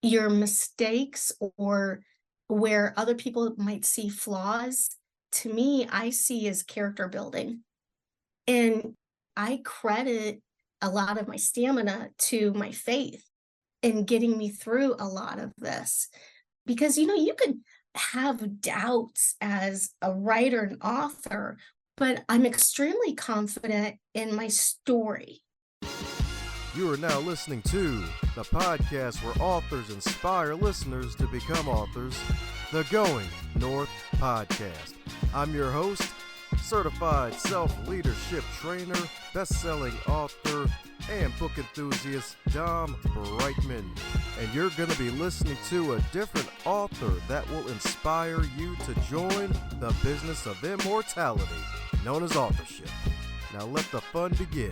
your mistakes or where other people might see flaws, to me, I see as character building. And I credit a lot of my stamina to my faith in getting me through a lot of this. Because, you could have doubts as a writer and author, but I'm extremely confident in my story. You are now listening to the podcast where authors inspire listeners to become authors, the Going North Podcast. I'm your host, certified self-leadership trainer, best-selling author, and book enthusiast, DomBrightmon. And you're going to be listening to a different author that will inspire you to join the business of immortality, known as authorship. Now let the fun begin.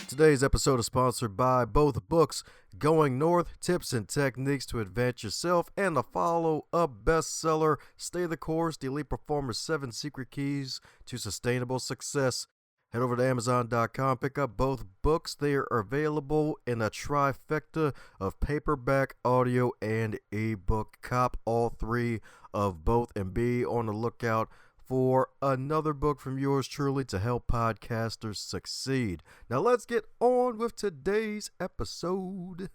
Today's episode is sponsored by both books, Going North, Tips and Techniques to Advance Yourself, and the follow-up bestseller, Stay the Course, The Elite Performer's 7 Secret Keys to Sustainable Success. Head over to Amazon.com, pick up both books. They are available in a trifecta of paperback, audio, and ebook. Cop all three of both and be on the lookout for another book from yours truly to help podcasters succeed. Now let's get on with today's episode.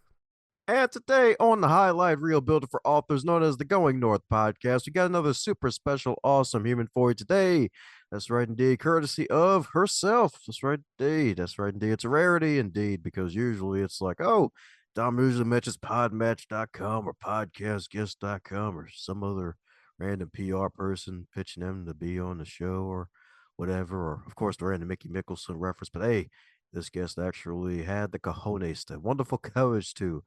And today on the highlight reel builder for authors known as the Going North Podcast, we got another super special, awesome human for you today. That's right indeed, courtesy of herself. That's right indeed. That's right indeed. It's a rarity indeed, because usually it's like, oh, Dom usually mentions podmatch.com or podcastguest.com or some other random PR person pitching them to be on the show or whatever, or of course the random Mickey Mickelson reference. But hey, this guest actually had the cojones, the wonderful courage to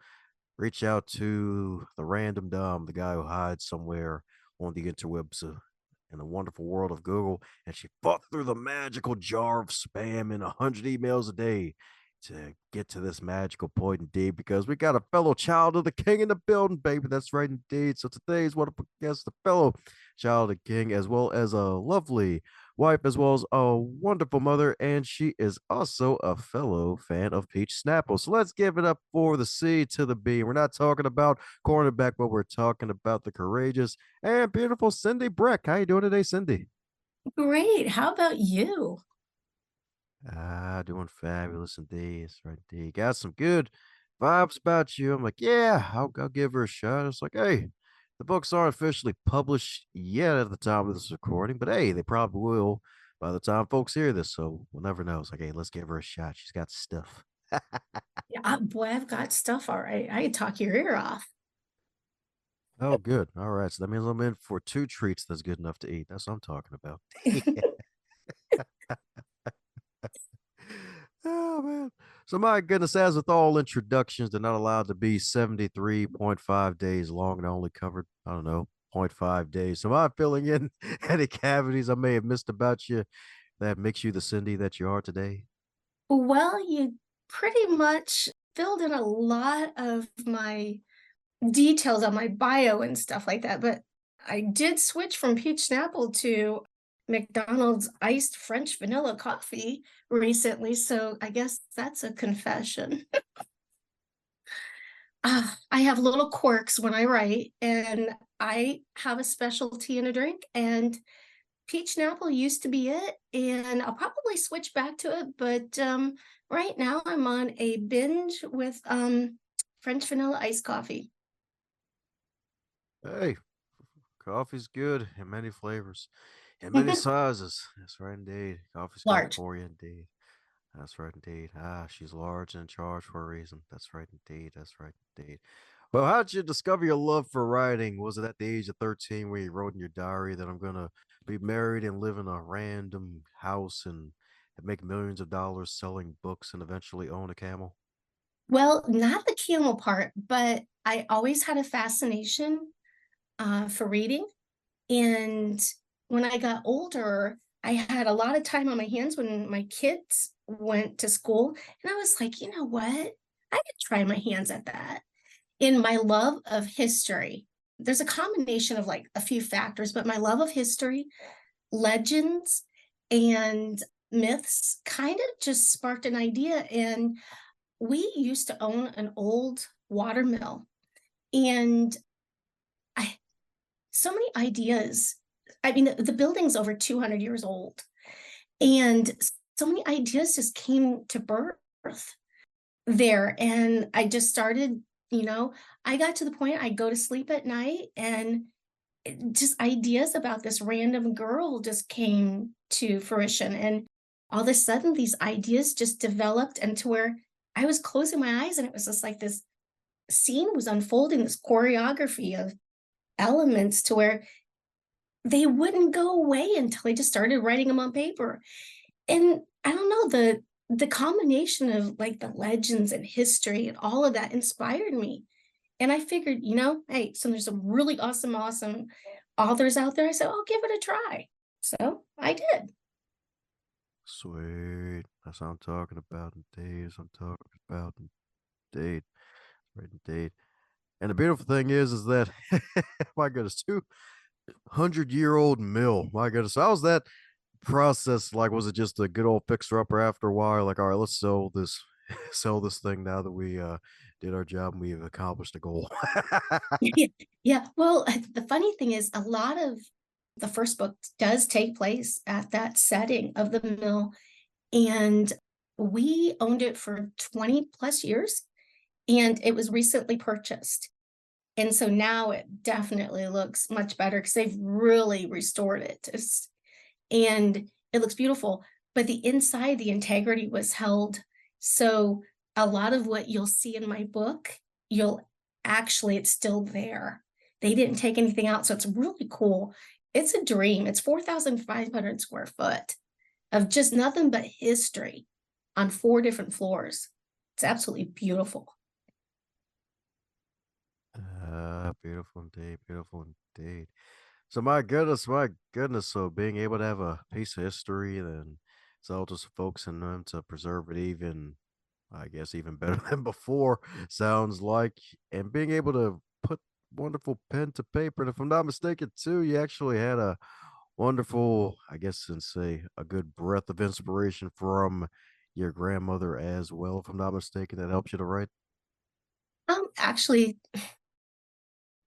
reach out to the random Dom, the guy who hides somewhere on the interwebs in the wonderful world of Google, and she fought through the magical jar of spam in 100 emails a day to get to this magical point indeed, because we got a fellow child of the king in the building, baby. That's right indeed. So today's wonderful guest, the fellow child of the king, as well as a lovely wife, as well as a wonderful mother, and she is also a fellow fan of Peach Snapple. So let's give it up for the C to the B. We're not talking about cornerback, but we're talking about the courageous and beautiful Cyndi Brec. How you doing today, Cyndi? Great. How about you? Doing fabulous indeed. That's right indeed. Got some good vibes about you. I'm like, yeah, I'll give her a shot. It's like, hey, the books aren't officially published yet at the time of this recording, but hey, they probably will by the time folks hear this. So we'll never know. It's like, hey, let's give her a shot. She's got stuff. Yeah, boy, I've got stuff all right. I can talk your ear off. Oh, good. All right. So that means I'm in for 2 treats that's good enough to eat. That's what I'm talking about. Oh man. So my goodness, as with all introductions, they're not allowed to be 73.5 days long and I only covered, I don't know, zero point 0.5 days. So am I filling in any cavities I may have missed about you that makes you the Cyndi that you are today? Well, you pretty much filled in a lot of my details on my bio and stuff like that, but I did switch from peach Snapple to McDonald's iced French vanilla coffee recently, so I guess that's a confession. I have little quirks when I write, and I have a specialty in a drink, and peach Snapple used to be it, and I'll probably switch back to it, but right now I'm on a binge with French vanilla iced coffee. Hey, coffee's good in many flavors, in many sizes. That's right indeed. Coffee's good Large. for you indeed. That's right indeed. She's large and in charge for a reason. That's right indeed. That's right indeed. Well, how did you discover your love for writing? Was it at the age of 13 where you wrote in your diary that I'm gonna be married and live in a random house and make millions of dollars selling books and eventually own a camel? Well, not the camel part, but I always had a fascination for reading. And when I got older, I had a lot of time on my hands when my kids went to school. And I was like, you know what? I could try my hands at that. In my love of history, there's a combination of like a few factors, but my love of history, legends, and myths kind of just sparked an idea. And we used to own an old water mill, and I so many ideas. I mean, the building's over 200 years old, and so many ideas just came to birth there. And I just started, you know, I got to the point I'd go to sleep at night and just ideas about this random girl just came to fruition. And all of a sudden, these ideas just developed into where I was closing my eyes and it was just like this scene was unfolding, this choreography of elements to where they wouldn't go away until I just started writing them on paper. And I don't know, the combination of like the legends and history and all of that inspired me. And I figured, hey, so there's some really awesome authors out there. I said, I'll give it a try. So I did. Sweet. That's what I'm talking about indeed. That's what I'm talking about indeed. Right indeed. And the beautiful thing is that my goodness, 200-year-old mill. My goodness. How was that process like? Was it just a good old fixer upper after a while? Like, all right, let's sell this sell this thing now that we did our job and we've accomplished a goal. Yeah. Yeah. Well, the funny thing is, a lot of the first book does take place at that setting of the mill. And we owned it for 20 plus years, and it was recently purchased. And so now it definitely looks much better because they've really restored it. And it looks beautiful, but the inside, the integrity was held. So a lot of what you'll see in my book, it's still there. They didn't take anything out. So it's really cool. It's a dream. It's 4,500 square foot of just nothing but history on 4 different floors. It's absolutely beautiful. Beautiful indeed. Beautiful indeed. So my goodness, my goodness. So being able to have a piece of history and sell to some folks and them to preserve it even, I guess, even better than before, sounds like, and being able to put wonderful pen to paper. And if I'm not mistaken, too, you actually had a wonderful, I guess, and say a good breath of inspiration from your grandmother as well. If I'm not mistaken, that helps you to write. Actually,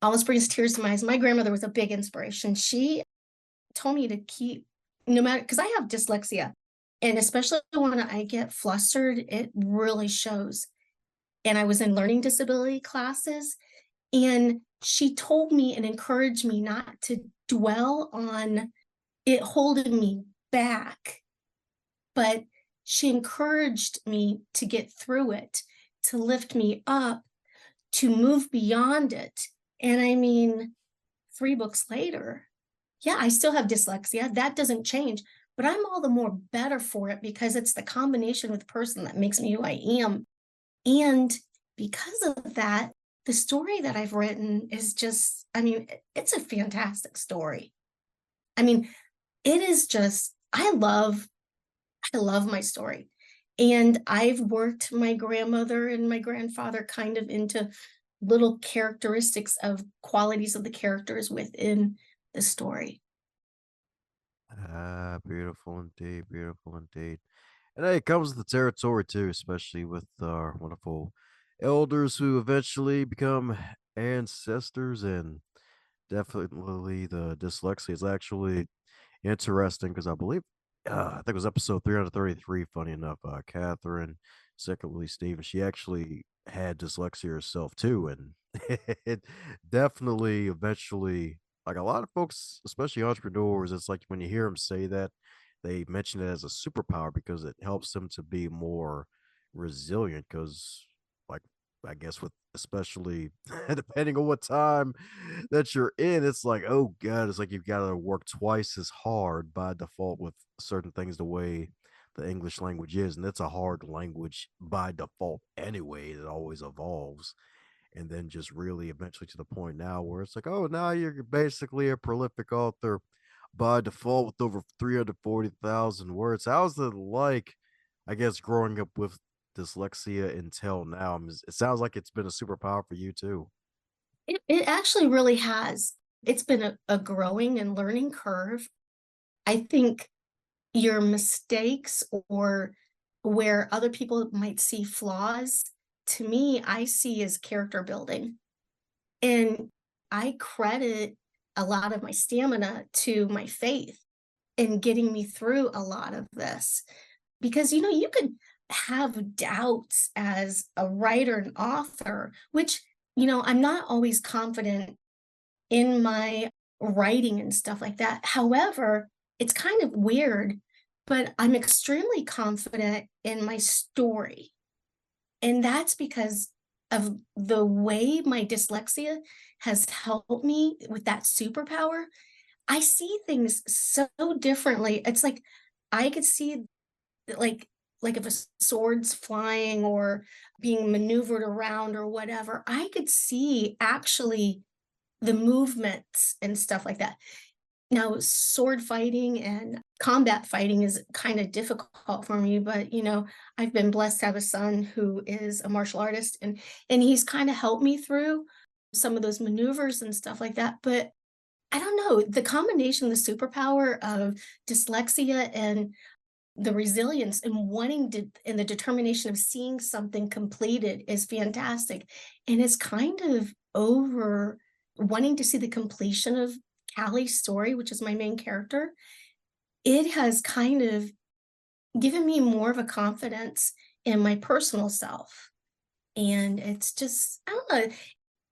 almost brings tears to my eyes. My grandmother was a big inspiration. She told me to keep, no matter, because I have dyslexia, and especially when I get flustered, it really shows. And I was in learning disability classes, and she told me and encouraged me not to dwell on it holding me back, but she encouraged me to get through it, to lift me up, to move beyond it. And I mean, 3 books later, yeah, I still have dyslexia. That doesn't change, but I'm all the more better for it because it's the combination with the person that makes me who I am. And because of that, the story that I've written is just, I mean, it's a fantastic story. I mean, it is just, I love my story. And I've worked my grandmother and my grandfather kind of into little characteristics of qualities of the characters within the story. Beautiful indeed. Beautiful indeed. And hey, it comes with the territory too, especially with our wonderful elders who eventually become ancestors. And definitely the dyslexia is actually interesting because I believe, I think it was episode 333. Funny enough, Catherine, secondly Stephen, she actually had dyslexia herself too, and it definitely eventually, like a lot of folks, especially entrepreneurs, it's like when you hear them say that, they mention it as a superpower because it helps them to be more resilient. Because, like, I guess with especially depending on what time that you're in, it's like, oh god, it's like you've got to work twice as hard by default with certain things the way the English language is, and it's a hard language by default anyway. It always evolves, and then just really eventually to the point now where it's like, oh, now you're basically a prolific author by default with over 340,000 words. How's it like, I guess, growing up with dyslexia until now? It sounds like it's been a superpower for you too. It actually really has. It's been a growing and learning curve. I think your mistakes or where other people might see flaws, to me, I see as character building. And I credit a lot of my stamina to my faith in getting me through a lot of this. Because, you could have doubts as a writer and author, which, I'm not always confident in my writing and stuff like that. However, it's kind of weird, but I'm extremely confident in my story. And that's because of the way my dyslexia has helped me with that superpower. I see things so differently. It's like I could see like like if a sword's flying or being maneuvered around or whatever, I could see actually the movements and stuff like that. Now, sword fighting and combat fighting is kind of difficult for me, but I've been blessed to have a son who is a martial artist and he's kind of helped me through some of those maneuvers and stuff like that. But I don't know, the combination, the superpower of dyslexia and the resilience and wanting to and the determination of seeing something completed is fantastic. And it's kind of over wanting to see the completion of Callie's story, which is my main character. It has kind of given me more of a confidence in my personal self. And it's just, I don't know,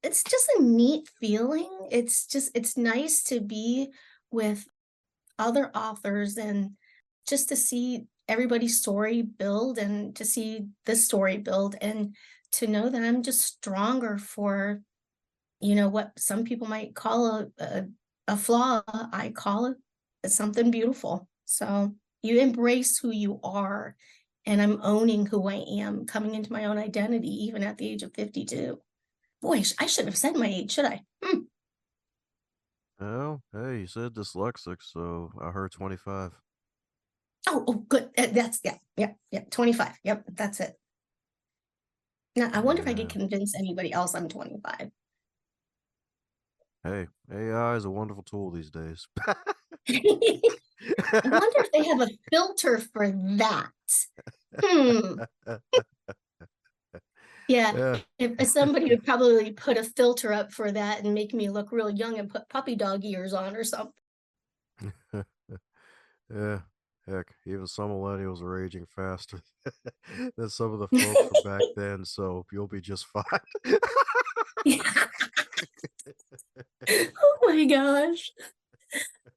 it's just a neat feeling. It's nice to be with other authors and just to see everybody's story build and to see this story build and to know that I'm just stronger for, what some people might call a flaw, I call it something beautiful. So you embrace who you are, and I'm owning who I am, coming into my own identity, even at the age of 52. Boy, I should have said my age, should I? Well, hey, you said dyslexic, so I heard 25. Oh, good. That's, yeah, yeah, yeah. 25. Yep, that's it. Now, I wonder if I could Yeah. convince anybody else I'm 25. Hey, AI is a wonderful tool these days. I wonder if they have a filter for that. Hmm. Yeah, Yeah. if somebody would probably put a filter up for that and make me look real young and put puppy dog ears on or something. Yeah. Heck, even some millennials are aging faster than some of the folks from back then, so you'll be just fine. Yeah. Oh my gosh.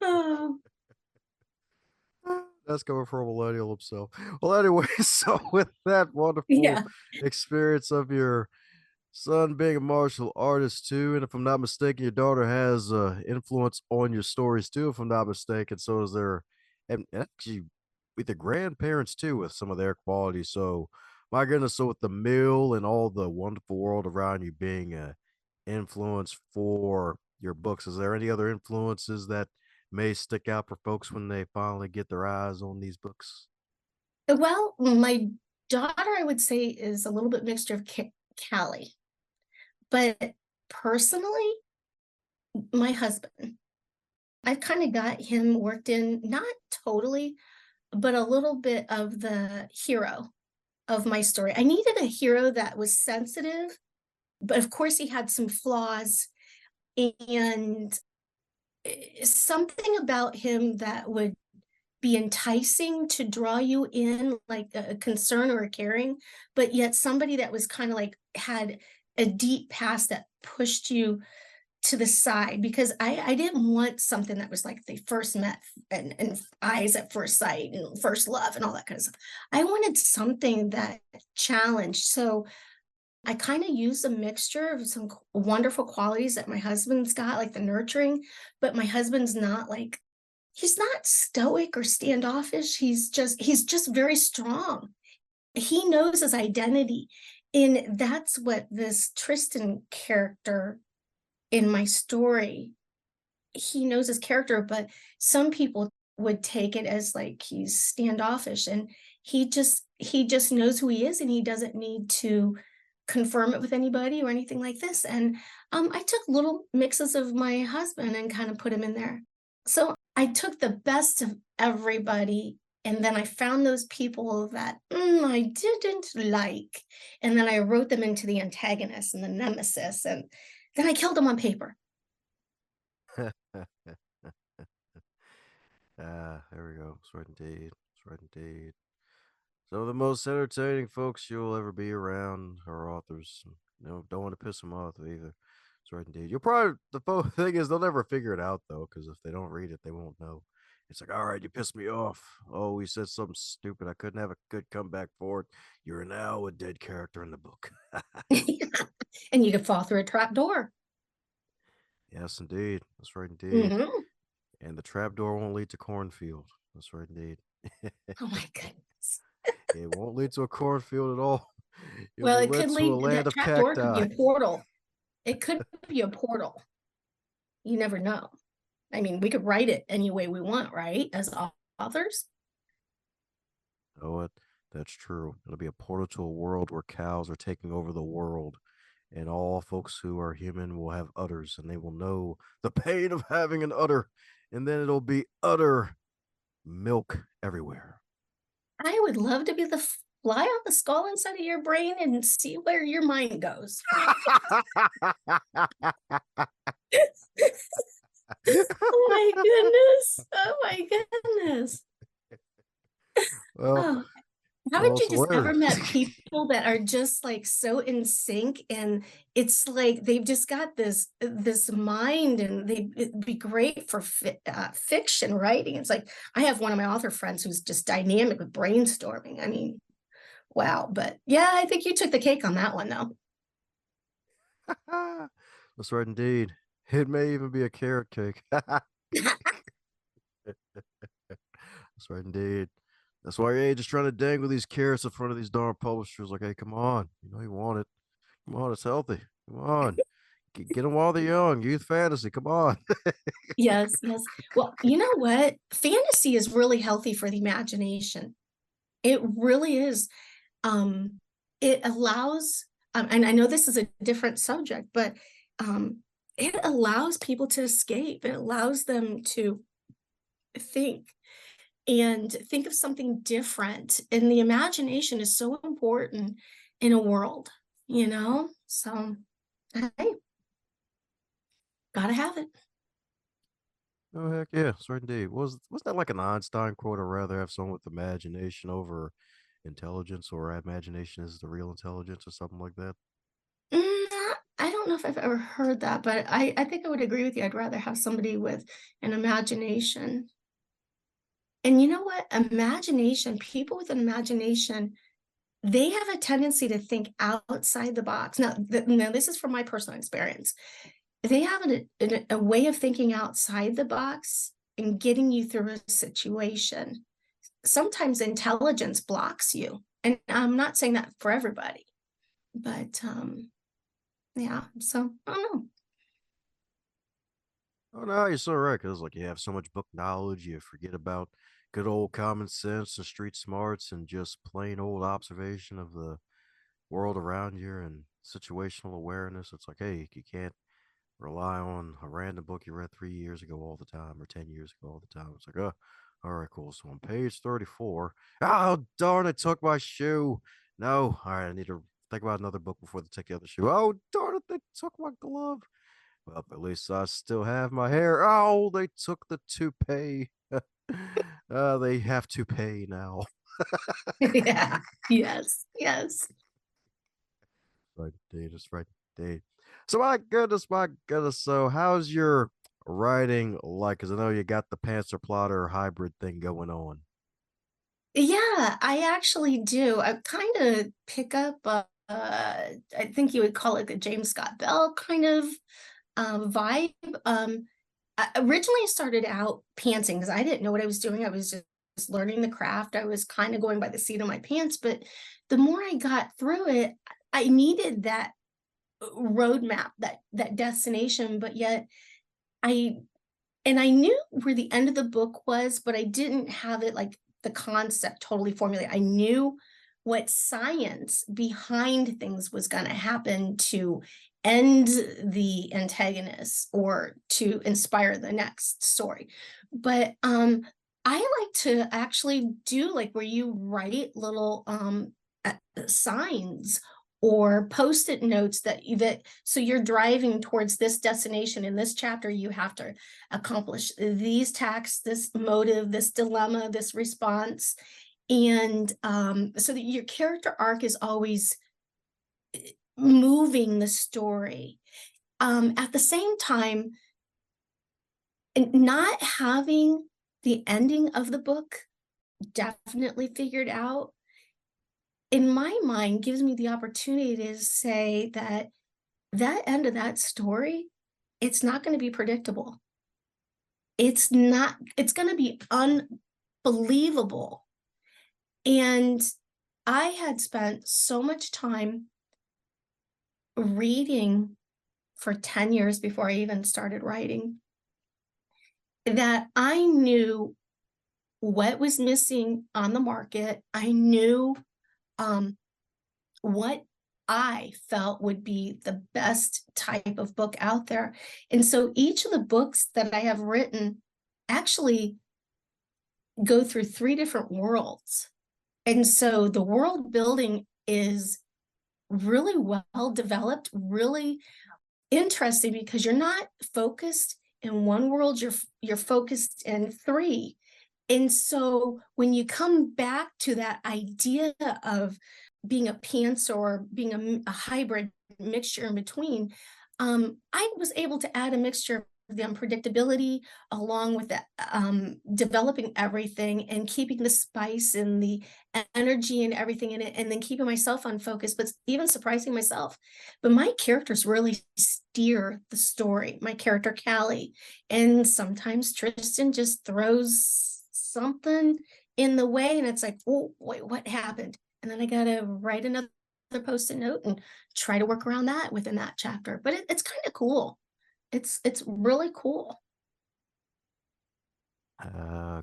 Oh, That's coming from a millennial himself. Well, anyway, so with that wonderful yeah. experience of your son being a martial artist too, and if I'm not mistaken, your daughter has influence on your stories too, if I'm not mistaken. So is there, and actually with the grandparents too, with some of their qualities. So my goodness, so with the meal and all the wonderful world around you being a influence for your books, is there any other influences that may stick out for folks when they finally get their eyes on these books? Well, my daughter, I would say, is a little bit mixture of Callie, but personally, my husband, I've kind of got him worked in, not totally, but a little bit of the hero of my story. I needed a hero that was sensitive, but of course he had some flaws and something about him that would be enticing to draw you in, like a concern or a caring, but yet somebody that was kind of like had a deep past that pushed you to the side because I didn't want something that was like they first met and eyes at first sight and first love and all that kind of stuff. I wanted something that challenged. So I kind of used a mixture of some wonderful qualities that my husband's got, like the nurturing, but my husband's not like he's not stoic or standoffish. He's just very strong. He knows his identity. And that's what this Tristan character in my story, he knows his character, but some people would take it as like he's standoffish and he just knows who he is and he doesn't need to confirm it with anybody or anything like this. And I took little mixes of my husband and kind of put him in there. So I took the best of everybody And then I found those people that I didn't like. And then I wrote them into the antagonist and the nemesis. And then I killed them on paper. There we go. That's right indeed. That's right indeed. Some of the most entertaining folks you'll ever be around are authors. Don't want to piss them off either. That's right indeed. You'll probably thing is they'll never figure it out though, because if they don't read it, they won't know. It's like, all right, you pissed me off. Oh, he said something stupid. I couldn't have a good comeback for it. You're now a dead character in the book. And you could fall through a trap door. Yes, indeed. That's right indeed. Hmm. And the trapdoor won't lead to cornfield. That's right indeed. Oh my goodness. It won't lead to a cornfield at all. You'll Well, be it led could to a lead, land that of trap door could be cacti. a portal. It could be a portal. You never know. I mean, we could write it any way we want, right? As authors. You know what? That's true. It'll be a portal to a world where cows are taking over the world, and all folks who are human will have udders, and they will know the pain of having an udder, and then it'll be udder milk everywhere. I would love to be the fly on the skull inside of your brain and see where your mind goes. Oh my goodness. Oh my goodness. well, Oh, haven't well, you it's just ever hilarious. met people that are just like so in sync, and it's like they've just got this mind, and it'd be great for fiction writing. It's like I have one of my author friends who's just dynamic with brainstorming. I mean, wow. But yeah, I think you took the cake on that one though. That's right, indeed. It may even be a carrot cake. That's right, indeed. That's why you're just trying to dangle these carrots in front of these darn publishers. Like, hey, come on, you know you want it. Come on, it's healthy. Come on, get them while they're young. Youth fantasy. Come on. Yes, yes. Well, you know what? Fantasy is really healthy for the imagination. It really is. Um, it allows, and I know this is a different subject, but um, it allows people to escape. It allows them to think and think of something different. And the imagination is so important in a world, you know? So, hey, gotta have it. Oh heck yeah, that's right, indeed. Was that like an Einstein quote? I'd rather have someone with imagination over intelligence, or imagination is the real intelligence, or something like that. I don't know if I've ever heard that, but I think I would agree with you. I'd rather have somebody with an imagination. And you know what? Imagination, people with an imagination, they have a tendency to think outside the box. Now, this is from my personal experience. They have a way of thinking outside the box and getting you through a situation. Sometimes intelligence blocks you. And I'm not saying that for everybody, but yeah, so I don't know. Oh no, you're so right. Cause like you have so much book knowledge, you forget about good old common sense and street smarts and just plain old observation of the world around you and situational awareness. It's like, hey, you can't rely on a random book you read 3 years ago all the time or 10 years ago all the time. It's like, oh, all right, cool. So on page 34, oh darn, I took my shoe. No, all right, I need to think about another book before they take the other shoe. Oh darn it, they took my glove. Well, at least I still have my hair. Oh, they took the toupee. They have to pay now. Yeah. Yes. Yes. Right, indeed. It's right, indeed. So, my goodness, my goodness. So, how's your writing like? Because I know you got the Panther plotter hybrid thing going on. Yeah, I actually do. I kind of pick up, I think you would call it the James Scott Bell kind of vibe. Originally, I started out pantsing because I didn't know what I was doing. I was just learning the craft. I was kind of going by the seat of my pants. But the more I got through it, I needed that roadmap, that destination. But yet, I I knew where the end of the book was, but I didn't have it like the concept totally formulated. I knew what science behind things was going to happen to end the antagonist or to inspire the next story. But I like to actually do like where you write little signs or post-it notes that so you're driving towards this destination. In this chapter you have to accomplish these tasks, this motive, this dilemma, this response. And so that your character arc is always moving the story. At the same time, not having the ending of the book definitely figured out, in my mind, gives me the opportunity to say that that end of that story, it's not going to be predictable. It's not, it's going to be unbelievable. And I had spent so much time reading for 10 years before I even started writing that I knew what was missing on the market. I knew what I felt would be the best type of book out there. And so each of the books that I have written actually go through 3 different worlds. And so the world building is really well developed, really interesting, because you're not focused in one world, you're focused in 3. And so when you come back to that idea of being a pantser or being a hybrid mixture in between, I was able to add a mixture of the unpredictability along with the developing everything and keeping the spice and the energy and everything in it, and then keeping myself on focus, but even surprising myself. But my characters really steer the story. My character Callie, and sometimes Tristan just throws something in the way, and it's like, oh wait, what happened? And then I gotta write another post-it note and try to work around that within that chapter. But it's kind of cool. It's really cool.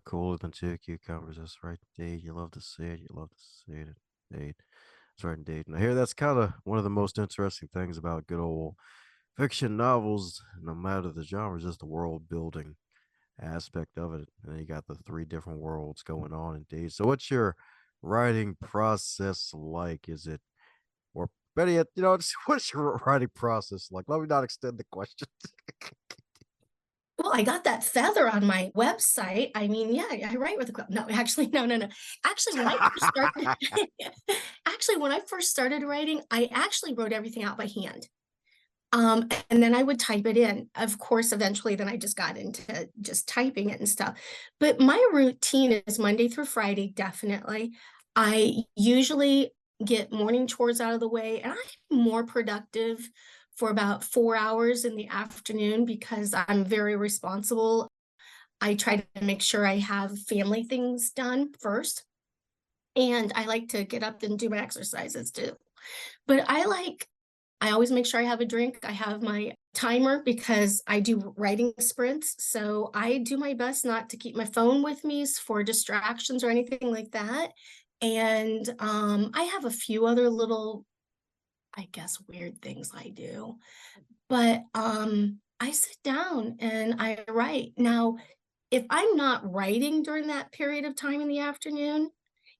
Cooler than 2 cucumbers. That's right, indeed. You love to see it. You love to see it, indeed. That's right, indeed. And I hear that's kind of one of the most interesting things about good old fiction novels, no matter the genre, is just the world building aspect of it. And then you got the 3 different worlds going on, indeed. So, what's your writing process like? Is it, or better yet, just what's your writing process like? Let me not extend the question. Well, I got that feather on my website. I mean, yeah, I write with a quill. No, actually, no, no, no. Actually, when I first started, actually, when I first started writing, I actually wrote everything out by hand. And then I would type it in. Of course, eventually, then I just got into just typing it and stuff. But my routine is Monday through Friday, definitely. I usually get morning chores out of the way, and I'm more productive for about 4 hours in the afternoon because I'm very responsible. I try to make sure I have family things done first. And I like to get up and do my exercises too. But I always make sure I have a drink. I have my timer because I do writing sprints. So I do my best not to keep my phone with me for distractions or anything like that. And I have a few other little, I guess, weird things I do. But I sit down and I write. Now, if I'm not writing during that period of time in the afternoon,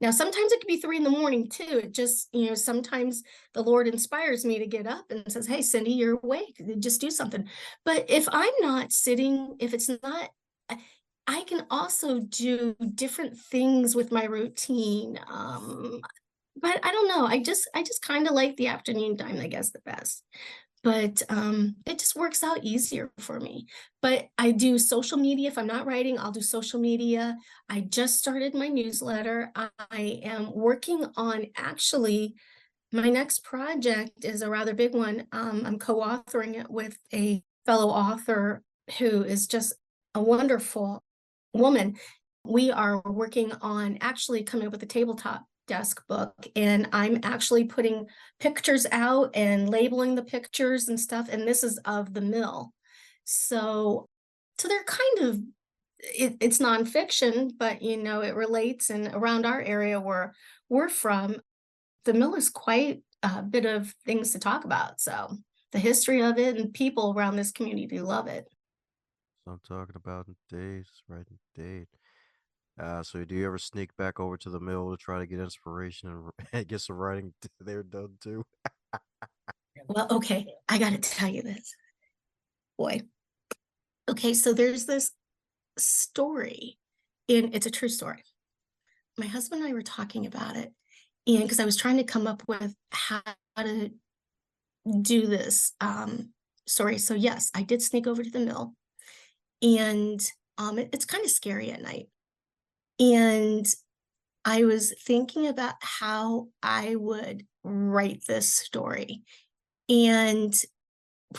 now sometimes it could be 3 in the morning too. It just, sometimes the Lord inspires me to get up and says, "Hey, Cyndi, you're awake. Just do something." But if I'm not sitting, if it's not, I I can also do different things with my routine. But I don't know. I just kind of like the afternoon time, I guess, the best. But it just works out easier for me. But I do social media. If I'm not writing, I'll do social media. I just started my newsletter. I am working on, actually, my next project is a rather big one. I'm co-authoring it with a fellow author who is just a wonderful woman. We are working on actually coming up with a tabletop desk book, and I'm actually putting pictures out and labeling the pictures and stuff. And this is of the mill. So they're kind of, it's nonfiction, but it relates. And around our area where we're from, the mill is quite a bit of things to talk about. So the history of it, and people around this community love it. So I'm talking about indeed. That's right, indeed. So do you ever sneak back over to the mill to try to get inspiration and and get some writing there done too? Well, okay, I gotta tell you this, boy. Okay, so there's this story, and it's a true story. My husband and I were talking about it, and because I was trying to come up with how to do this story. So yes, I did sneak over to the mill, and it's kind of scary at night. And I was thinking about how I would write this story. And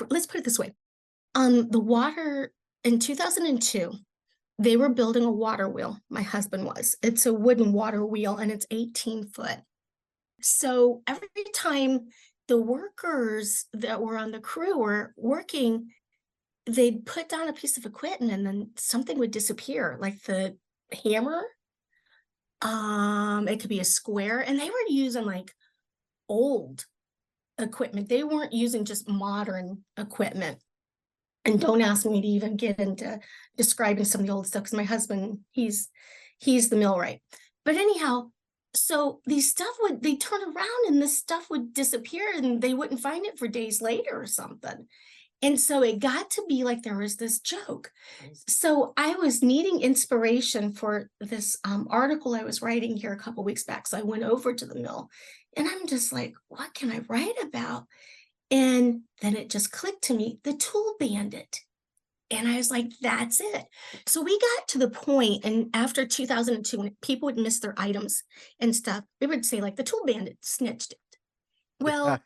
let's put it this way. The water in 2002, they were building a water wheel. My husband was. It's a wooden water wheel and it's 18 foot. So every time the workers that were on the crew were working, they'd put down a piece of equipment and then something would disappear, like the hammer. It could be a square, and they were using like old equipment. They weren't using just modern equipment. And don't ask me to even get into describing some of the old stuff because my husband, he's the millwright. But anyhow, so these stuff would they turn around and this stuff would disappear and they wouldn't find it for days later or something. And so it got to be like there was this joke. So I was needing inspiration for this article I was writing here a couple weeks back. So I went over to the mill and I'm just like, what can I write about? And then it just clicked to me, the tool bandit. And I was like, that's it. So we got to the point, and after 2002, when people would miss their items and stuff, they would say, like, the tool bandit snitched it. Well,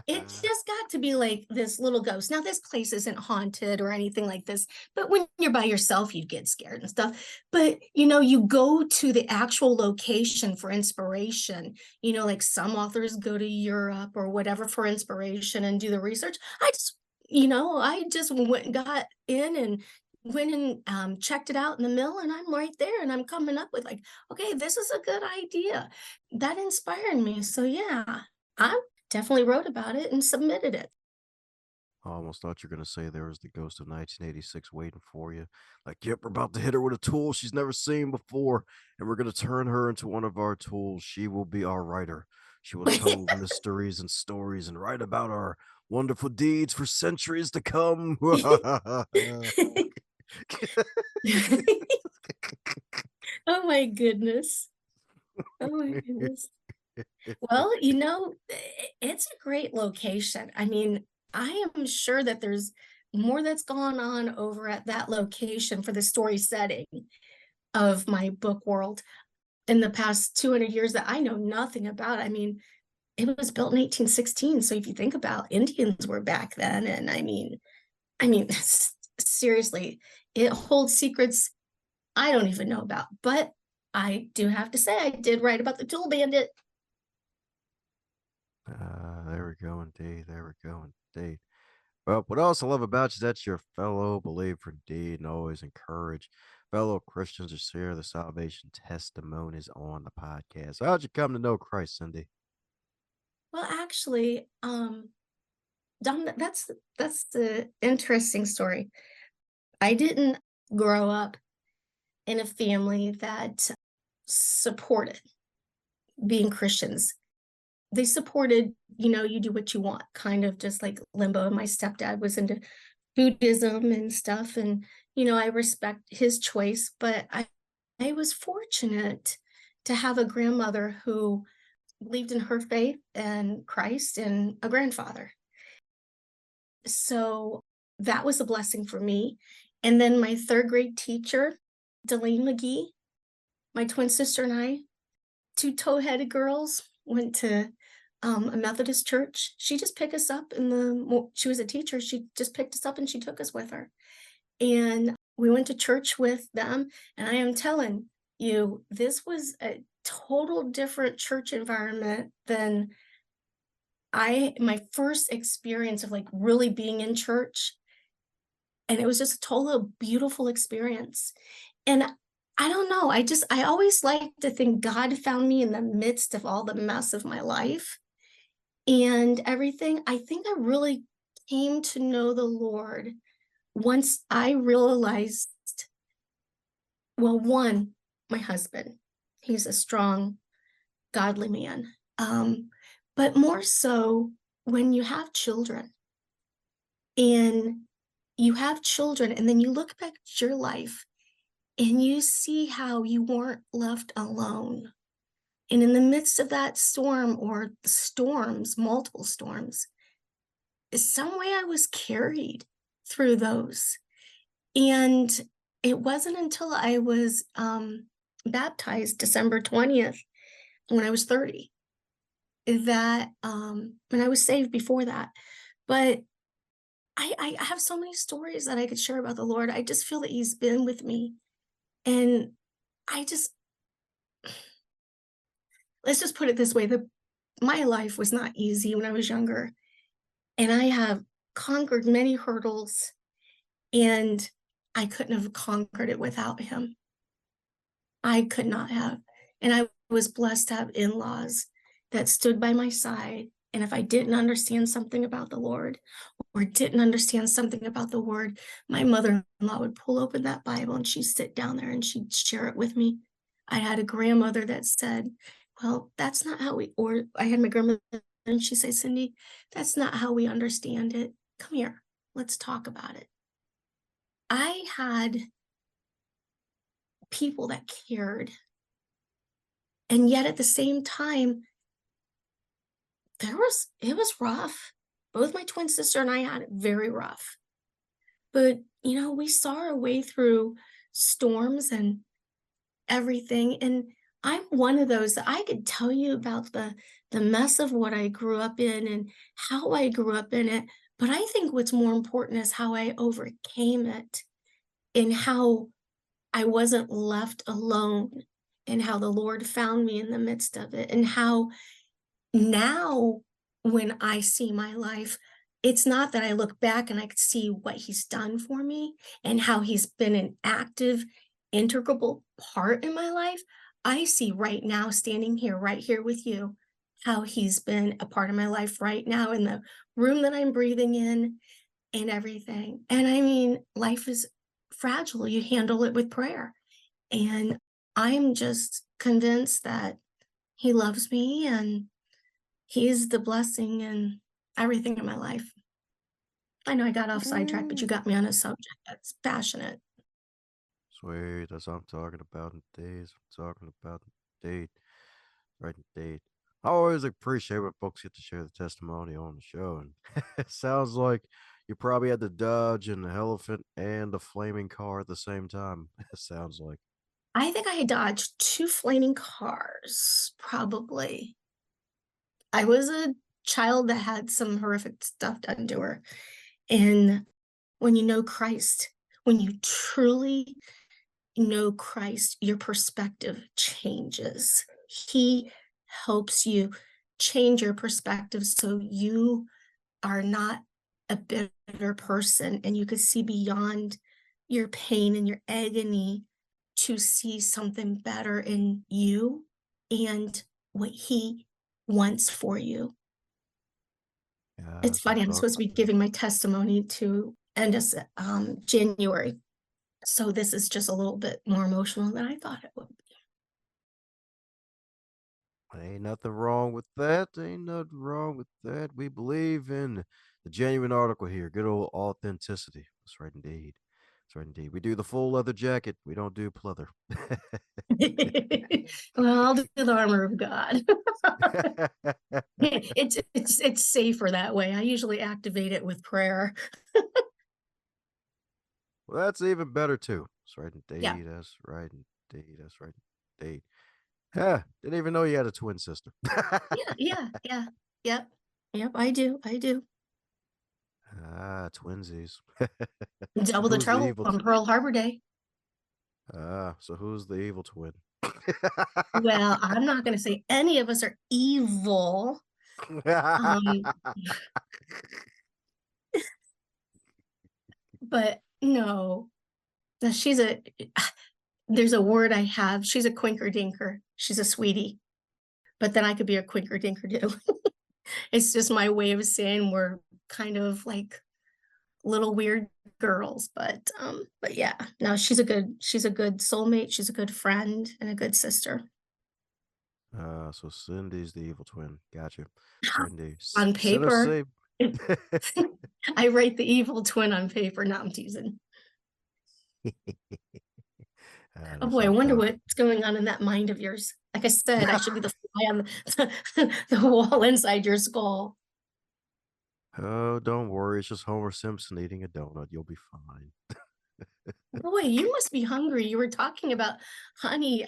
it just got to be like this little ghost. Now, this place isn't haunted or anything like this, but when you're by yourself, you get scared and stuff. But, you go to the actual location for inspiration. Like some authors go to Europe or whatever for inspiration and do the research. I just went and got in and went and checked it out in the mill, and I'm right there and I'm coming up with like, okay, this is a good idea. That inspired me. So yeah, I definitely wrote about it and submitted it. I almost thought you were gonna say there was the ghost of 1986 waiting for you. Like, yep, we're about to hit her with a tool she's never seen before, and we're gonna turn her into one of our tools. She will be our writer. She will tell mysteries and stories and write about our wonderful deeds for centuries to come. Oh my goodness. Oh my goodness. Well, it's a great location. I mean, I am sure that there's more that's gone on over at that location for the story setting of my book world in the past 200 years that I know nothing about. I mean, it was built in 1816. So if you think about Indians were back then, and I mean, seriously, it holds secrets I don't even know about. But I do have to say, I did write about the tool bandit. There we go, indeed. There we go, indeed. Well, what else I love about you is that you're a fellow believer indeed and always encourage fellow Christians to share the salvation testimonies on the podcast. How'd you come to know Christ, Cindy? Well, actually, Dom, that's the interesting story. I didn't grow up in a family that supported being Christians. They supported, you do what you want, kind of just like limbo. My stepdad was into Buddhism and stuff, and I respect his choice, but I was fortunate to have a grandmother who believed in her faith and Christ and a grandfather. So that was a blessing for me. And then my third grade teacher, Delane McGee, my twin sister and I, two toe-headed girls, went to a Methodist church. She just picked us up she was a teacher. She just picked us up and she took us with her. And we went to church with them. And I am telling you, this was a total different church environment than my first experience of like really being in church. And it was just a total beautiful experience. And I don't know, I always like to think God found me in the midst of all the mess of my life and everything. I think I really came to know the Lord once I realized, well, one, my husband. He's a strong, godly man. But more so when you have children and and then you look back at your life and you see how you weren't left alone. And in the midst of that storm or storms, multiple storms, some way I was carried through those. And it wasn't until I was baptized December 20th when I was 30 that, and I was saved before that. But I have so many stories that I could share about the Lord. I just feel that He's been with me. And I just, let's just put it this way, my life was not easy when I was younger. And I have conquered many hurdles, and I couldn't have conquered it without Him. I could not have. And I was blessed to have in-laws that stood by my side. And if I didn't understand something about the Lord or didn't understand something about the word, my mother-in-law would pull open that Bible and she'd sit down there and she'd share it with me. I had a grandmother that said, well, that's not how or I had my grandmother and she said, Cyndi, that's not how we understand it. Come here, let's talk about it. I had people that cared. And yet at the same time, it was rough. Both my twin sister and I had it very rough. But, we saw our way through storms and everything. And I'm one of those that I could tell you about the mess of what I grew up in and how I grew up in it. But I think what's more important is how I overcame it and how I wasn't left alone and how the Lord found me in the midst of it and how now when I see my life, it's not that I look back and I can see what He's done for me and how He's been an active, integral part in my life. I see right now, standing here, right here with you, how He's been a part of my life right now in the room that I'm breathing in and everything. And I mean, life is fragile. You handle it with prayer. And I'm just convinced that He loves me and He's the blessing and everything in my life. I know I got off sidetrack, but you got me on a subject that's passionate. Sweet, that's what I'm talking about indeed. I'm talking about indeed. Right indeed. I always appreciate when folks get to share the testimony on the show. And it sounds like you probably had to dodge an elephant and a flaming car at the same time. It sounds like. I think I dodged 2 flaming cars, probably. I was a child that had some horrific stuff done to her. And when you know Christ, when you truly know Christ, your perspective changes. He helps you change your perspective so you are not a bitter person and you can see beyond your pain and your agony to see something better in you and what He wants for you. Yeah, It's that's what I'm funny, I'm talking supposed to be about. giving my testimony to end us January. So this is just a little bit more emotional than I thought it would be. Ain't nothing wrong with that. Ain't nothing wrong with that. We believe in the genuine article here. Good old authenticity. That's right indeed. That's right indeed. We do the full leather jacket. We don't do pleather. Well, I'll do the armor of God. It's safer that way. I usually activate it with prayer. Well, that's even better too. That's right Yeah, indeed. That's right indeed. That's right indeed. Yeah, didn't even know you had a twin sister. yeah. Yep, yep, I do, I do. Ah, twinsies. So Double the who's the trouble evil? on Pearl Harbor Day. So who's the evil twin? Well, I'm not going to say any of us are evil. Um, but no, she's there's a word I have. She's a quinker dinker. She's a sweetie, but then I could be a quinker dinker too. It's just my way of saying we're kind of like little weird girls, but yeah, no, she's a good soulmate, she's a good friend, and a good sister. So Cindy's the evil twin. Gotcha. Cindy. On Set us paper. safe. I write the evil twin on paper. No, I'm teasing. Oh That's boy, I all wonder confident. what's going on in that mind of yours. Like I said, I should be the fly on the wall inside your skull. Oh, don't worry. It's just Homer Simpson eating a donut. You'll be fine. Boy, you must be hungry. You were talking about honey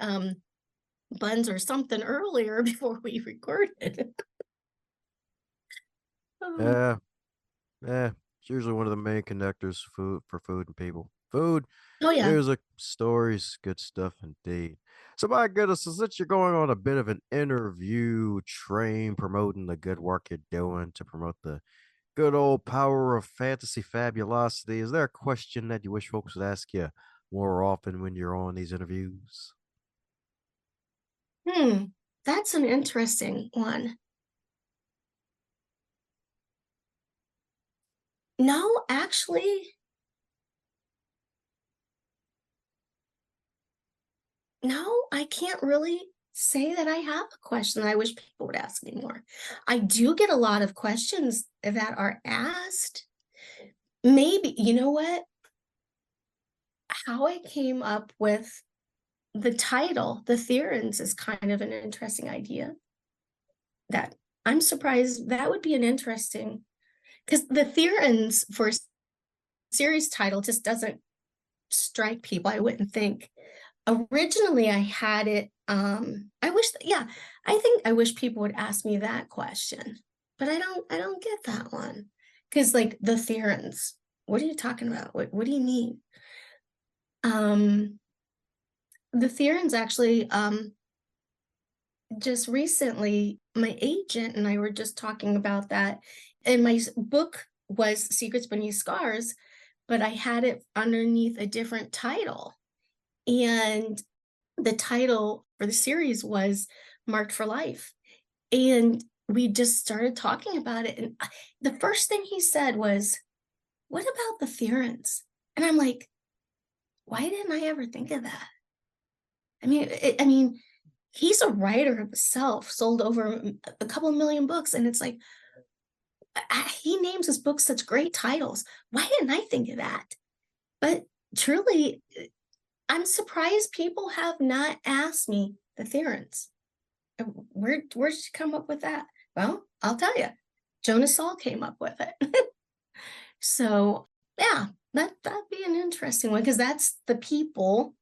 buns or something earlier before we recorded. Oh, Yeah, yeah. It's usually one of the main connectors for food and people. Food, oh yeah. music, stories, good stuff indeed. So my goodness, since you're going on a bit of an interview train promoting the good work you're doing to promote the good old power of fantasy fabulosity, is there a question that you wish folks would ask you more often when you're on these interviews? Hmm. That's an interesting one. No, actually, no, I can't really say that I have a question that I wish people would ask me more. I do get a lot of questions that are asked. Maybe, you know what? How I came up with the title, The Theorins, is kind of an interesting idea that I'm surprised that would be an interesting because the Theorins for a series title just doesn't strike people, I wouldn't think. Originally, I had it, I wish, yeah, I think I wish people would ask me that question, but I don't get that one. Because like the Theorins, what are you talking about? What do you mean? Um, the Theorins actually, just recently, my agent and I were just talking about that, and my book was Secrets Beneath Scars, but I had it underneath a different title. And the title for the series was Marked for Life. And we just started talking about it. And the first thing he said was, "What about the Theorins?" And I'm like, why didn't I ever think of that? I mean, he's a writer himself, sold over a couple of million books. And it's like, he names his books such great titles. Why didn't I think of that? But truly, I'm surprised people have not asked me the Theorins. Where'd you come up with that? Well, I'll tell you. Jonas Saul came up with it. So yeah, that'd be an interesting one because that's the people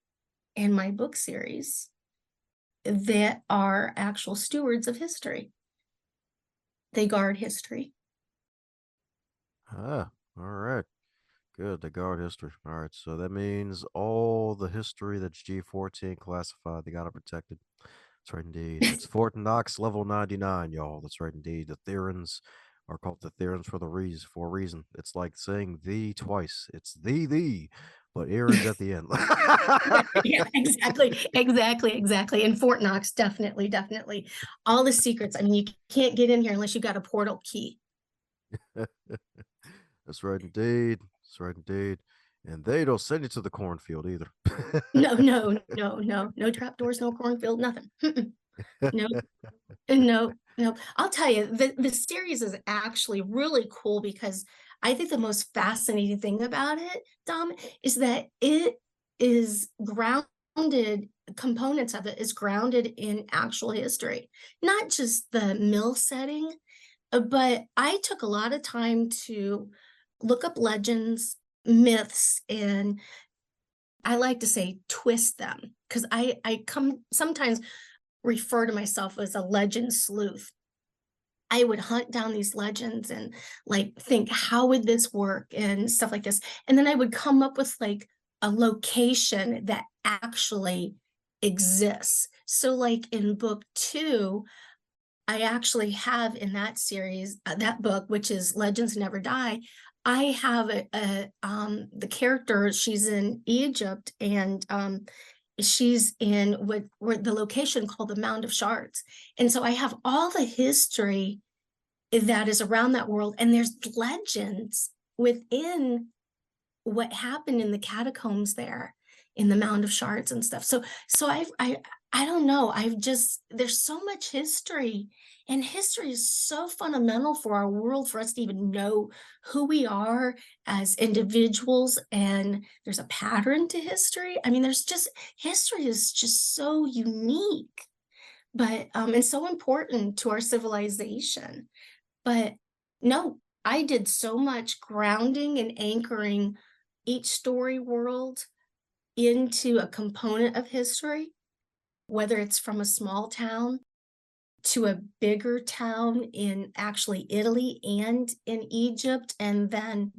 in my book series that are actual stewards of history. They guard history. Ah, all right. Good. The guard history. All right. So that means all the history that's G14 classified, they got it protected. That's right, indeed. It's Fort Knox level 99, y'all. That's right, indeed. The Therans are called the Therans for a reason. It's like saying the twice. It's the, but Aaron's at the end. Yeah, exactly. In Fort Knox, definitely, definitely. All the secrets. I mean, you can't get in here unless you got a portal key. That's right, indeed. That's right, indeed. And they don't send you to the cornfield either. No trapdoors, no cornfield, nothing. No, no. I'll tell you, the series is actually really cool because I think the most fascinating thing about it, Dom, is that it is grounded, components of it is grounded in actual history, not just the mill setting, but I took a lot of time to look up legends, myths, and I like to say twist them because I come sometimes refer to myself as a legend sleuth. I would hunt down these legends and like think, how would this work and stuff like this. And then I would come up with like a location that actually exists. So, like in book two, I actually have in that series, that book, which is Legends Never Die. I have the character, she's in Egypt, and she's in where the location called the Mound of Shards. And so I have all the history that is around that world, and there's legends within what happened in the catacombs there, in the Mound of Shards and stuff. So I don't know. I've just there's so much history, and history is so fundamental for our world for us to even know who we are as individuals. And there's a pattern to history. I mean, there's just history is just so unique, but and so important to our civilization. But no, I did so much grounding and anchoring each story world into a component of history, whether it's from a small town to a bigger town in actually Italy and in Egypt. And then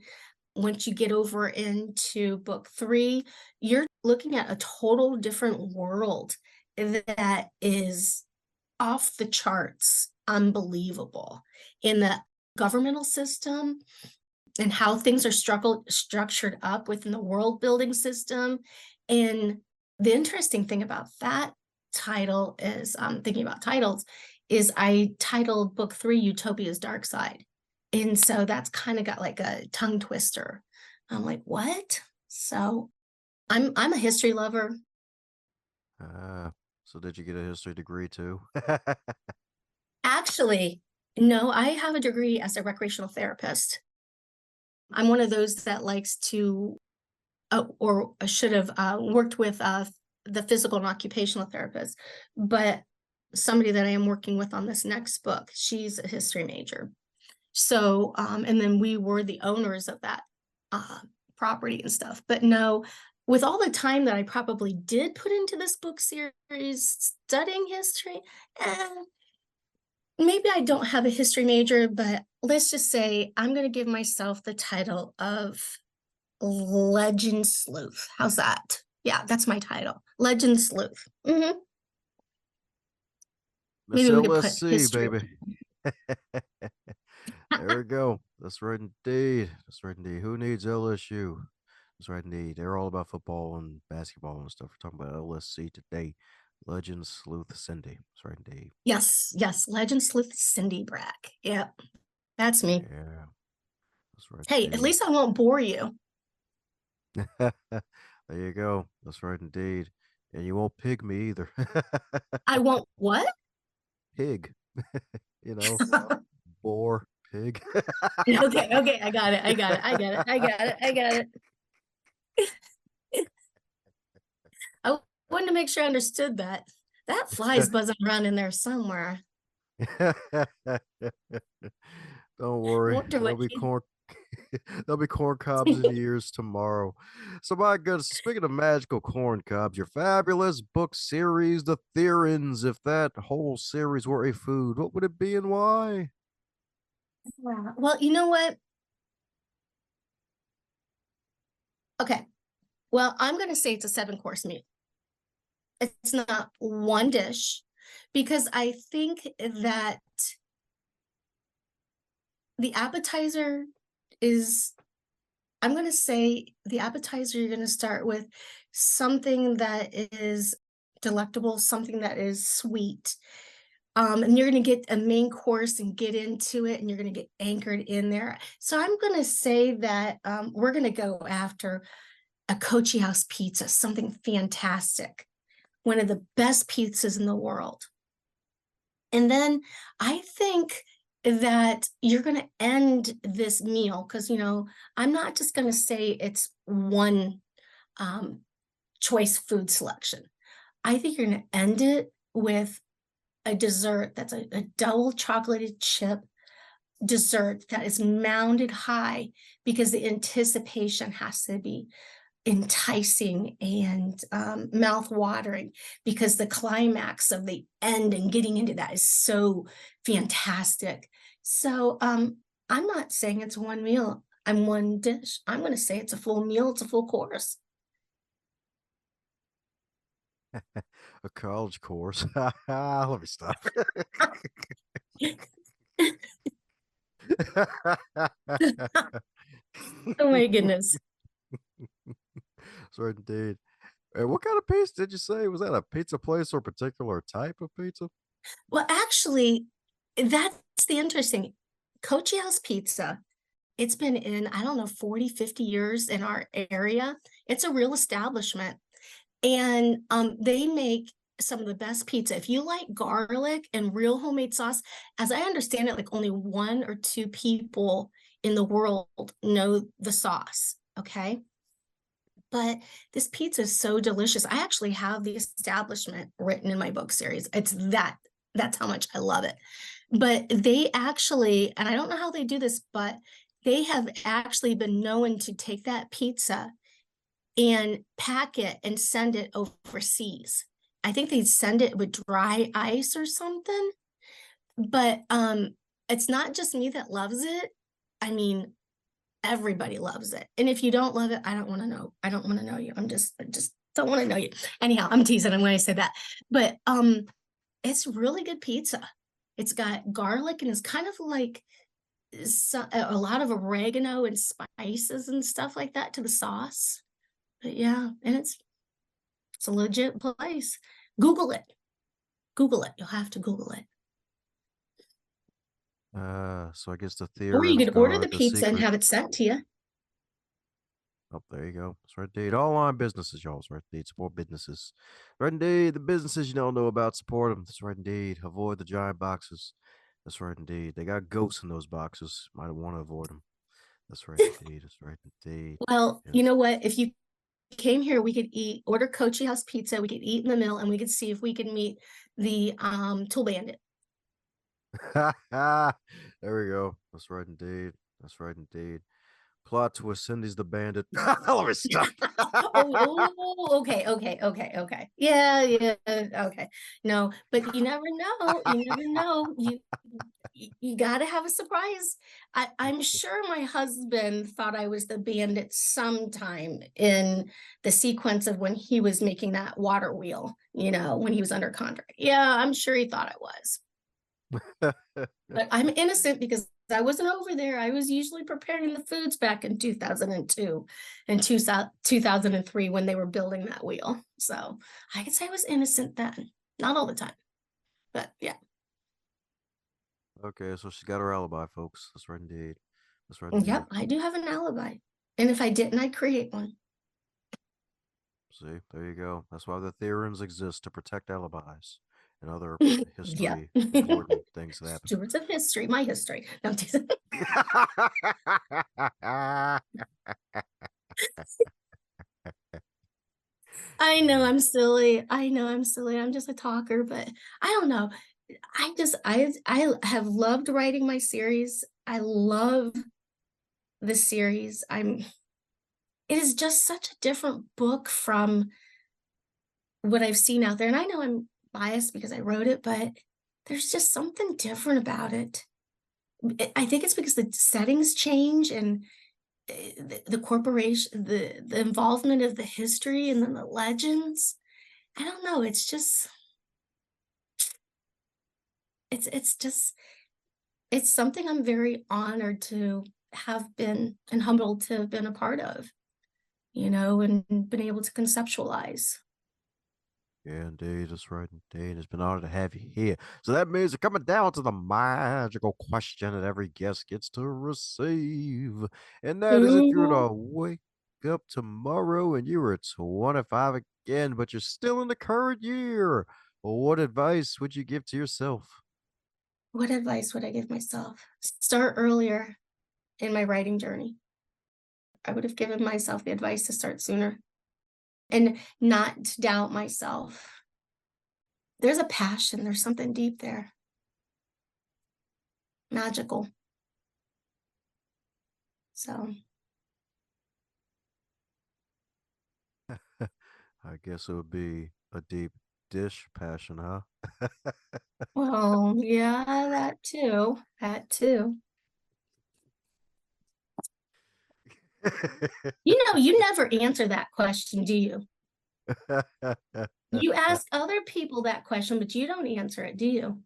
once you get over into book three, you're looking at a total different world that is off the charts, unbelievable in the governmental system and how things are structured up within the world building system. And the interesting thing about that title is thinking about titles is I titled book three Utopia's Dark Side. And so that's kind of got like a tongue twister. I'm like, what? So I'm a history lover. Uh, so did you get a history degree too? Actually, no, I have a degree as a recreational therapist. I'm one of those that likes to, or should have worked with the physical and occupational therapist, but somebody that I am working with on this next book, she's a history major. So, and then we were the owners of that property and stuff. But no, with all the time that I probably did put into this book series studying history, eh, maybe I don't have a history major, but let's just say I'm going to give myself the title of Legend Sleuth. How's that? Yeah, that's my title. Legend Sleuth. Miss Maybe we could put LSC, history. baby. There we go. That's right indeed. That's right indeed. Who needs LSU? That's right indeed. They're all about football and basketball and stuff. We're talking about LSC today. Legend Sleuth Cyndi. That's right indeed. Yes, yes. Legend Sleuth Cyndi Brec. Yep, that's me. Yeah, that's right Hey, at indeed. least I won't bore you. There you go. That's right indeed. And you won't pig me either. I won't what? Pig. You know, boar, pig. Okay, okay, I got it. I got it. I got it. I got it. I got it. I wanted to make sure I understood that. That fly's buzzing around in there somewhere. Don't I worry. wonder There'll what be he. corn there'll be corn cobs in your ears tomorrow. So my goodness, speaking of magical corn cobs, your fabulous book series, The Theorins, if that whole series were a food, what would it be and why? Yeah. Well, you know what? Okay. Well, I'm going to say it's a 7-course meal. It's not one dish because I think that the appetizer is, I'm going to say the appetizer, you're going to start with something that is delectable, something that is sweet. And you're going to get a main course and get into it, and you're going to get anchored in there. So I'm going to say that we're going to go after a Coachy House pizza, something fantastic, one of the best pizzas in the world. And then I think that you're going to end this meal because, I'm not just going to say it's one um, choice food selection. I think you're going to end it with a dessert that's a double chocolated chip dessert that is mounted high because the anticipation has to be enticing and mouth-watering because the climax of the end and getting into that is so fantastic. So I'm not saying it's one meal. I'm one dish. I'm going to say it's a full meal. It's a full course. A college course. Let me stop. Oh my goodness. Sorry, indeed. What kind of pizza did you say? Was that a pizza place or a particular type of pizza? Well, actually, that's the interesting. Coachy House Pizza It's been in, I don't know, 40, 50 years in our area. It's a real establishment. And they make some of the best pizza. If you like garlic and real homemade sauce, as I understand it, like only one or two people in the world know the sauce. Okay. But this pizza is so delicious. I actually have the establishment written in my book series. That's how much I love it. But they actually, and I don't know how they do this, but they have actually been known to take that pizza and pack it and send it overseas. I think they send it with dry ice or something. But it's not just me that loves it. I mean, everybody loves it. And if you don't love it, I don't want to know. I don't want to know you. I just don't want to know you. Anyhow, I'm teasing. I'm going to say that. But it's really good pizza. It's got garlic and it's kind of like a lot of oregano and spices and stuff like that to the sauce. But yeah, and it's a legit place. Google it. Google it. You'll have to Google it. So I guess the Or you theorems could order guard the the pizza and secret. have it sent to you. Oh, there you go. That's right, indeed. All online businesses, y'all. That's right, indeed. Support businesses. Right, indeed. The businesses you don't know about, support them. That's right, indeed. Avoid the giant boxes. That's right, indeed. They got ghosts in those boxes. Might want to avoid them. That's right, indeed. That's right, indeed. Well, you Yes. know what? If you came here, we could order Coachy House pizza. We could eat in the middle, and we could see if we could meet the Tool Bandit. There we go. That's right, indeed. That's right, indeed. Plot twist: Cindy's the bandit. Let me stop. Okay, okay. Yeah, okay. No, but you never know. You never know. You got to have a surprise. I'm sure my husband thought I was the bandit sometime in the sequence of when he was making that water wheel, when he was under contract. Yeah, I'm sure he thought I was. But I'm innocent because I wasn't over there. I was usually preparing the foods back in 2002 and 2003 when they were building that wheel. So I could say I was innocent then. Not all the time, but yeah. Okay, so she got her alibi, folks. That's right, indeed. That's right, indeed. Yep, I do have an alibi. And if I didn't, I'd create one. See, there you go. That's why the theorems exist, to protect alibis and other Yeah. history important things that happen. Stewards of history, my history. No, I know I'm silly. I know I'm silly. I'm just a talker, but I don't know. I have loved writing my series. I love the series. It is just such a different book from what I've seen out there. And I know I'm biased because I wrote it, but there's just something different about it. I think it's because the settings change and the corporation, the involvement of the history and then the legends. I don't know. It's just it's something I'm very honored to have been and humbled to have been a part of, and been able to conceptualize. Yeah, indeed. That's right, indeed. It's been an honor to have you here. So that means we're coming down to the magical question that every guest gets to receive. And that is, if you were Ooh, to wake up tomorrow and you were 25 again, but you're still in the current year, what advice would you give to yourself? what advice would I give myself? Start earlier in my writing journey. I would have given myself the advice to start sooner and not to doubt myself. There's a passion, there's something deep there, magical. So, I guess it would be a deep dish passion, huh? well, yeah, that too. That too. You never answer that question, do you? You ask other people that question, but you don't answer it, do you?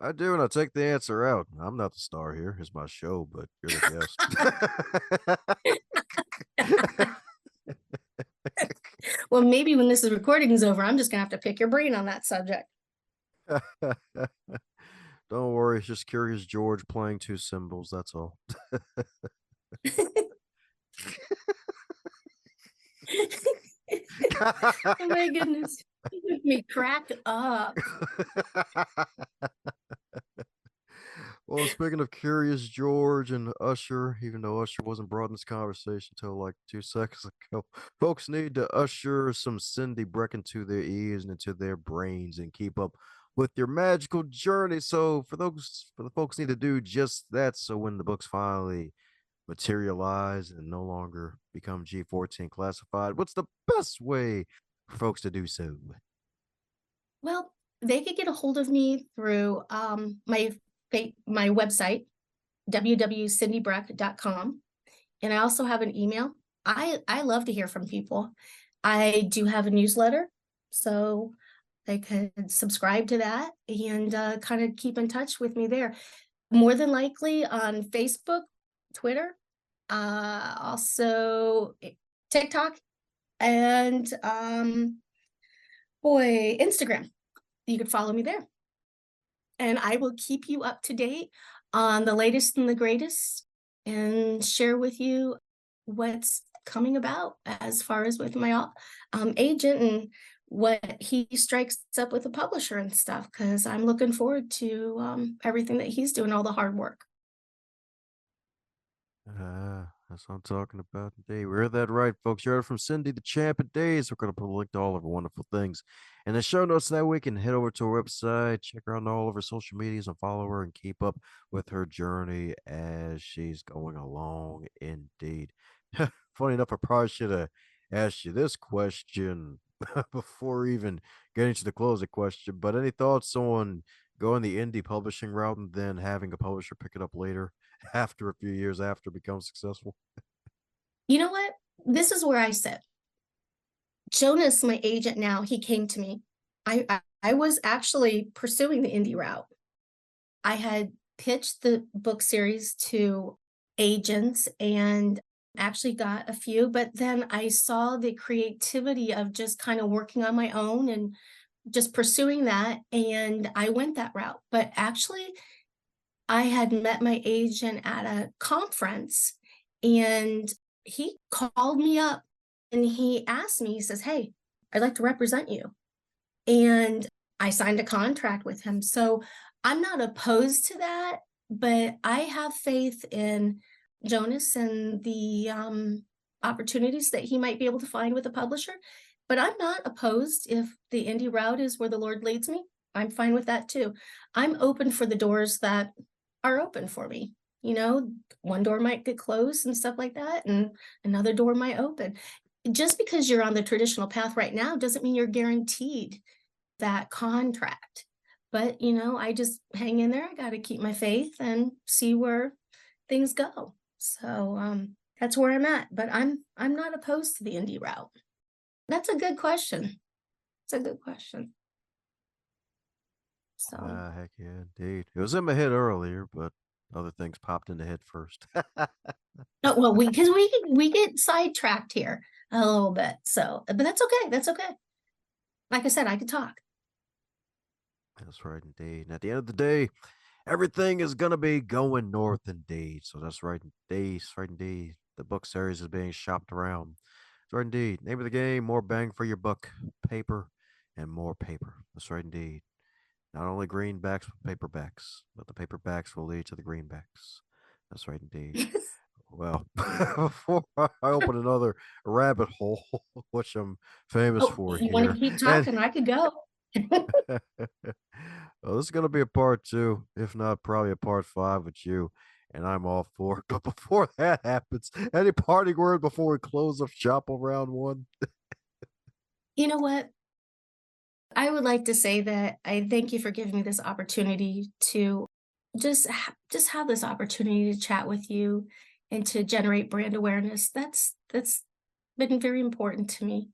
I do, and I take the answer out. I'm not the star here. It's my show, but you're the guest. Well, maybe when this recording is over, I'm just gonna have to pick your brain on that subject. Don't worry, it's just Curious George playing two cymbals. That's all. Oh my goodness. You make me crack up. Well, speaking of Curious George and Usher, even though Usher wasn't brought in this conversation until like 2 seconds ago, folks need to usher some Cyndi Brec into their ears and into their brains and keep up with your magical journey. So for the folks need to do just that. So when the books finally materialize and no longer become G14 classified, what's the best way for folks to do so? Well, they could get a hold of me through my website, www.cyndybrec.com. And I also have an email. I love to hear from people. I do have a newsletter, so they could subscribe to that and kind of keep in touch with me there. More than likely on Facebook, Twitter, also TikTok, and Instagram. You could follow me there. And I will keep you up to date on the latest and the greatest and share with you what's coming about as far as with my agent and what he strikes up with the publisher and stuff, because I'm looking forward to everything that he's doing, all the hard work. That's what I'm talking about today. We heard that right, folks. You heard from Cyndi, the champ of days. We're going to put a link to all of her wonderful things in the show notes that week, and head over to her website, check her out on all of her social medias, and follow her and keep up with her journey as she's going along. Indeed. Funny enough, I probably should have asked you this question before even getting to the closing question. But any thoughts on going the indie publishing route and then having a publisher pick it up later? After a few years after become successful? You know what? This is where I sit. Jonas, my agent now, he came to me. I was actually pursuing the indie route. I had pitched the book series to agents and actually got a few, but then I saw the creativity of just kind of working on my own and just pursuing that, and I went that route. But actually, I had met my agent at a conference, and he called me up and he asked me, he says, "Hey, I'd like to represent you." And I signed a contract with him. So I'm not opposed to that, but I have faith in Jonas and the opportunities that he might be able to find with a publisher. But I'm not opposed if the indie route is where the Lord leads me. I'm fine with that too. I'm open for the doors that are open for me. You know, one door might get closed and stuff like that, and another door might open. Just because you're on the traditional path right now doesn't mean you're guaranteed that contract. But, you know, I just hang in there. I got to keep my faith and see where things go. So that's where I'm at. But I'm not opposed to the indie route. That's a good question. It's a good question. So Heck yeah, indeed. It was in my head earlier, but other things popped in the head first. oh, well, we get sidetracked here a little bit. So, but that's okay. That's okay. Like I said, I could talk. That's right, indeed. And at the end of the day, everything is gonna be going north, indeed. So that's right, indeed. That's right, indeed. The book series is being shopped around. That's right, indeed. Name of the game: more bang for your buck, paper, and more paper. That's right, indeed. Not only greenbacks, but paperbacks. But the paperbacks will lead to the greenbacks. That's right, indeed. Well, before I open another rabbit hole, which I'm famous Oh, for if you want to here, keep and talking, I could go. well, this is gonna be a part two, if not probably a part five with you, and I'm all for it. But before that happens, any parting word before we close up shop on round one? You know what? I would like to say that I thank you for giving me this opportunity to just have this opportunity to chat with you and to generate brand awareness. That's been very important to me.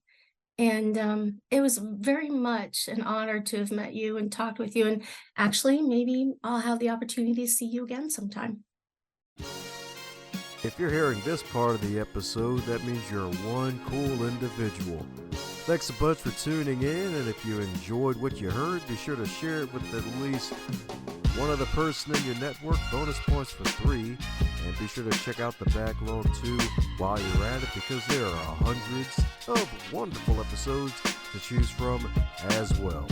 And it was very much an honor to have met you and talked with you. And actually, maybe I'll have the opportunity to see you again sometime. If you're hearing this part of the episode, that means you're one cool individual. Thanks a bunch for tuning in, and if you enjoyed what you heard, be sure to share it with at least one other person in your network, bonus points for 3. And be sure to check out the backlog too while you're at it, because there are hundreds of wonderful episodes to choose from as well.